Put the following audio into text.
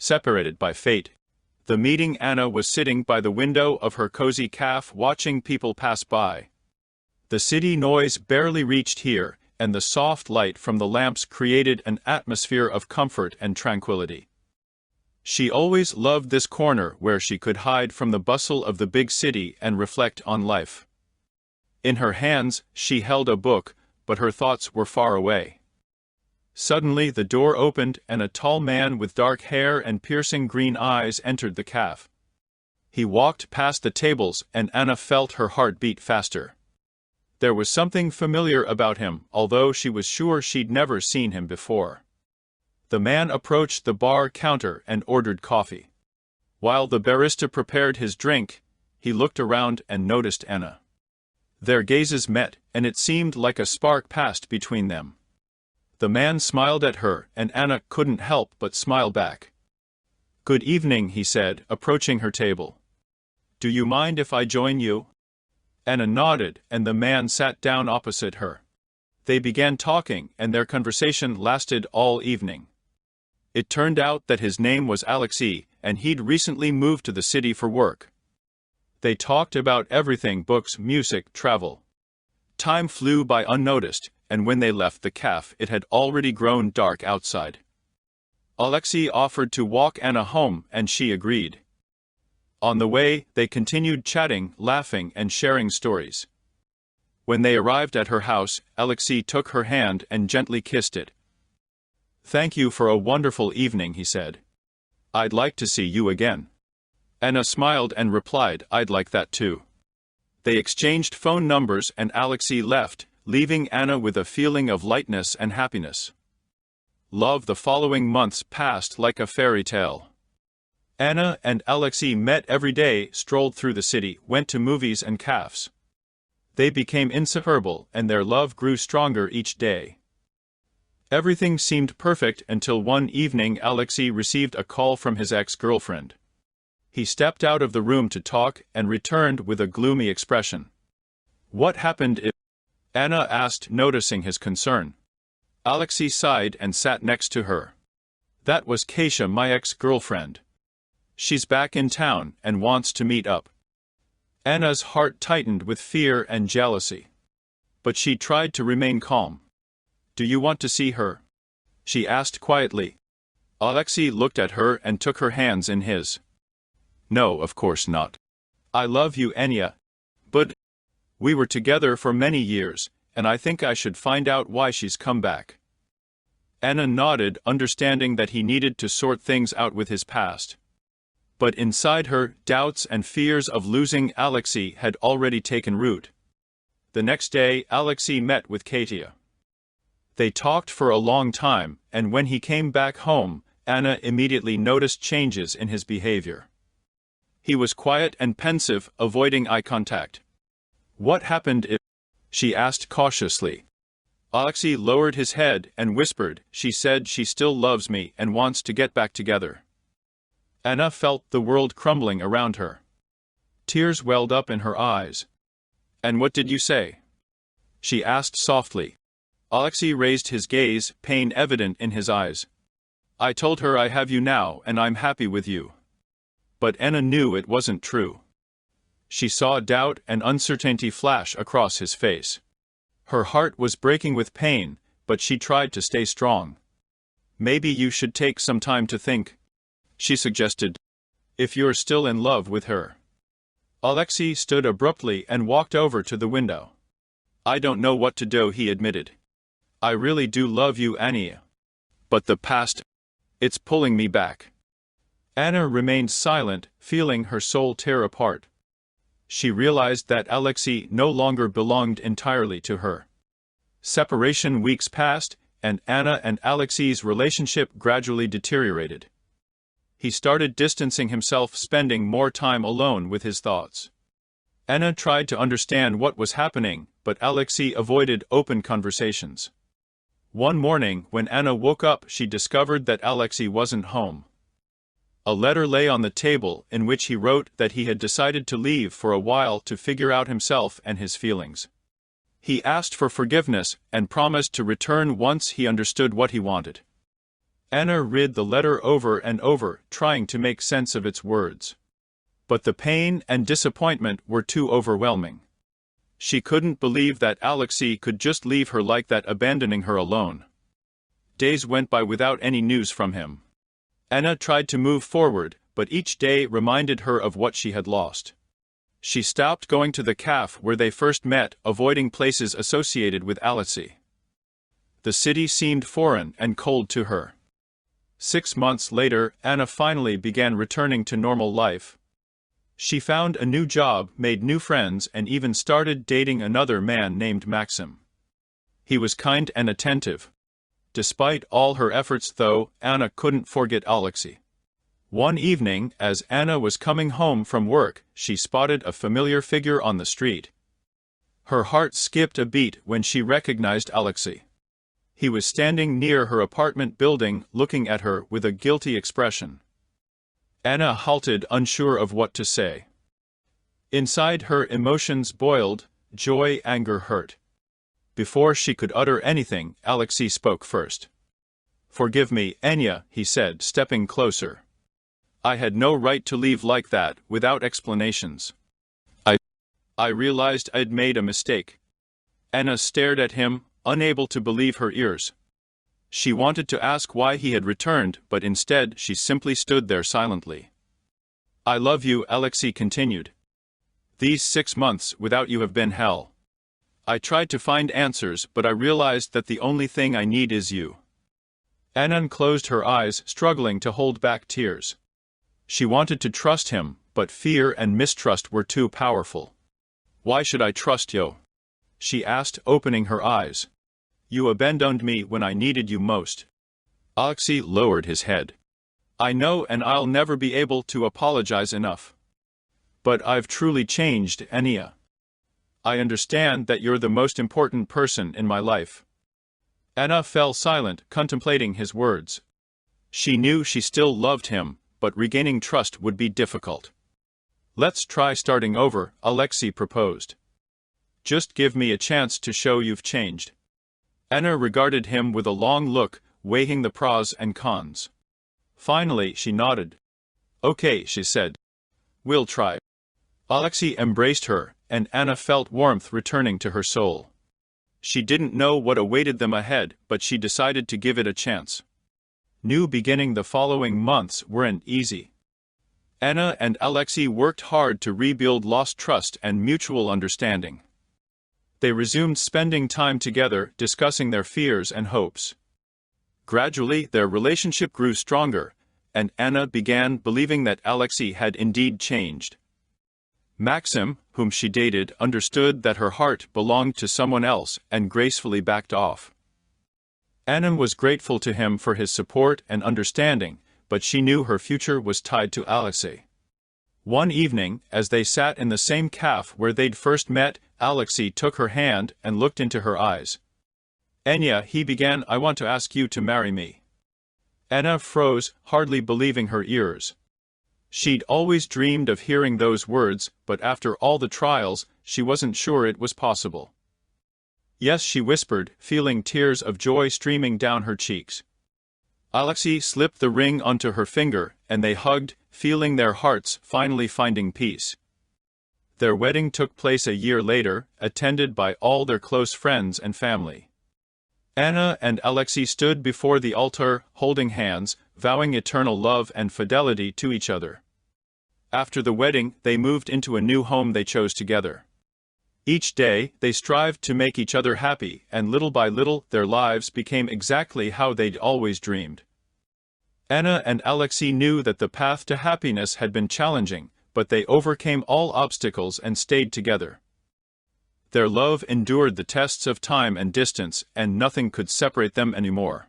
separated by fate. The meeting. Anna was sitting by the window of her cozy cafe watching people pass by. The city noise barely reached here, and the soft light from the lamps created an atmosphere of comfort and tranquility. She always loved this corner where she could hide from the bustle of the big city and reflect on life. In her hands, she held a book, but her thoughts were far away. Suddenly the door opened and a tall man with dark hair and piercing green eyes entered the cafe. He walked past the tables and Anna felt her heart beat faster. There was something familiar about him, although she was sure she'd never seen him before. The man approached the bar counter and ordered coffee. While the barista prepared his drink, he looked around and noticed Anna. Their gazes met, and it seemed like a spark passed between them. The man smiled at her, and Anna couldn't help but smile back. "Good evening," he said, approaching her table. "Do you mind if I join you?" Anna nodded, and the man sat down opposite her. They began talking, and their conversation lasted all evening. It turned out that his name was Alexei, and he'd recently moved to the city for work. They talked about everything: books, music, travel. Time flew by unnoticed, and when they left the cafe it had already grown dark outside. Alexei offered to walk Anna home, and she agreed. On the way, they continued chatting, laughing, and sharing stories. When they arrived at her house, Alexei took her hand and gently kissed it. "Thank you for a wonderful evening," he said. "I'd like to see you again." Anna smiled and replied, "I'd like that too." They exchanged phone numbers and Alexei left, leaving Anna with a feeling of lightness and happiness. Love. The following months passed like a fairy tale. Anna and Alexei met every day, strolled through the city, went to movies and cafes. They became inseparable, and their love grew stronger each day. Everything seemed perfect until one evening Alexei received a call from his ex-girlfriend. He stepped out of the room to talk and returned with a gloomy expression. "What happened?" Anna asked, noticing his concern. Alexei sighed and sat next to her. "That was Kasia, my ex-girlfriend. She's back in town and wants to meet up." Anna's heart tightened with fear and jealousy. But she tried to remain calm. "Do you want to see her?" she asked quietly. Alexei looked at her and took her hands in his. "No, of course not. I love you, Anya. But we were together for many years, and I think I should find out why she's come back." Anna nodded, understanding that he needed to sort things out with his past. But inside her, doubts and fears of losing Alexei had already taken root. The next day, Alexei met with Katia. They talked for a long time, and when he came back home, Anna immediately noticed changes in his behavior. He was quiet and pensive, avoiding eye contact. "What happened?" she asked cautiously. Alexei lowered his head and whispered, "She said she still loves me and wants to get back together." Anna felt the world crumbling around her. Tears welled up in her eyes. "And what did you say?" she asked softly. Alexei raised his gaze, pain evident in his eyes. "I told her I have you now and I'm happy with you." But Anna knew it wasn't true. She saw doubt and uncertainty flash across his face. Her heart was breaking with pain, but she tried to stay strong. "Maybe you should take some time to think," she suggested, "if you're still in love with her." Alexei stood abruptly and walked over to the window. "I don't know what to do," he admitted. "I really do love you, Anya. But the past, it's pulling me back." Anna remained silent, feeling her soul tear apart. She realized that Alexei no longer belonged entirely to her. Separation weeks passed, and Anna and Alexei's relationship gradually deteriorated. He started distancing himself, spending more time alone with his thoughts. Anna tried to understand what was happening, but Alexei avoided open conversations. One morning, when Anna woke up, she discovered that Alexei wasn't home. A letter lay on the table in which he wrote that he had decided to leave for a while to figure out himself and his feelings. He asked for forgiveness and promised to return once he understood what he wanted. Anna read the letter over and over, trying to make sense of its words. But the pain and disappointment were too overwhelming. She couldn't believe that Alexei could just leave her like that, abandoning her alone. Days went by without any news from him. Anna tried to move forward, but each day reminded her of what she had lost. She stopped going to the café where they first met, avoiding places associated with Alexei. The city seemed foreign and cold to her. 6 months later, Anna finally began returning to normal life. She found a new job, made new friends, and even started dating another man named Maxim. He was kind and attentive. Despite all her efforts, though, Anna couldn't forget Alexei. One evening, as Anna was coming home from work, she spotted a familiar figure on the street. Her heart skipped a beat when she recognized Alexei. He was standing near her apartment building, looking at her with a guilty expression. Anna halted, unsure of what to say. Inside her, emotions boiled: joy, anger, hurt. Before she could utter anything, Alexei spoke first. "Forgive me, Anya," he said, stepping closer. "I had no right to leave like that, without explanations. I realized I'd made a mistake." Anna stared at him, unable to believe her ears. She wanted to ask why he had returned, but instead she simply stood there silently. "I love you," Alexei continued. "These 6 months without you have been hell. I tried to find answers, but I realized that the only thing I need is you." Anna closed her eyes, struggling to hold back tears. She wanted to trust him, but fear and mistrust were too powerful. "Why should I trust you?" she asked, opening her eyes. "You abandoned me when I needed you most." Alexei lowered his head. "I know, and I'll never be able to apologize enough. But I've truly changed, Anya. I understand that you're the most important person in my life." Anna fell silent, contemplating his words. She knew she still loved him, but regaining trust would be difficult. "Let's try starting over," Alexei proposed. "Just give me a chance to show you've changed." Anna regarded him with a long look, weighing the pros and cons. Finally, she nodded. "Okay," she said. "We'll try." Alexei embraced her, and Anna felt warmth returning to her soul. She didn't know what awaited them ahead, but she decided to give it a chance. New beginning. The following months weren't easy. Anna and Alexei worked hard to rebuild lost trust and mutual understanding. They resumed spending time together, discussing their fears and hopes. Gradually, their relationship grew stronger, and Anna began believing that Alexei had indeed changed. Maxim, whom she dated, understood that her heart belonged to someone else and gracefully backed off. Anna was grateful to him for his support and understanding, but she knew her future was tied to Alexei. One evening, as they sat in the same café where they'd first met, Alexei took her hand and looked into her eyes. "Anya," he began, "I want to ask you to marry me." Anna froze, hardly believing her ears. She'd always dreamed of hearing those words, but after all the trials, she wasn't sure it was possible. "Yes," she whispered, feeling tears of joy streaming down her cheeks. Alexei slipped the ring onto her finger, and they hugged, feeling their hearts finally finding peace. Their wedding took place a year later, attended by all their close friends and family. Anna and Alexei stood before the altar, holding hands, vowing eternal love and fidelity to each other. After the wedding, they moved into a new home they chose together. Each day, they strived to make each other happy, and little by little, their lives became exactly how they'd always dreamed. Anna and Alexei knew that the path to happiness had been challenging, but they overcame all obstacles and stayed together. Their love endured the tests of time and distance, and nothing could separate them anymore.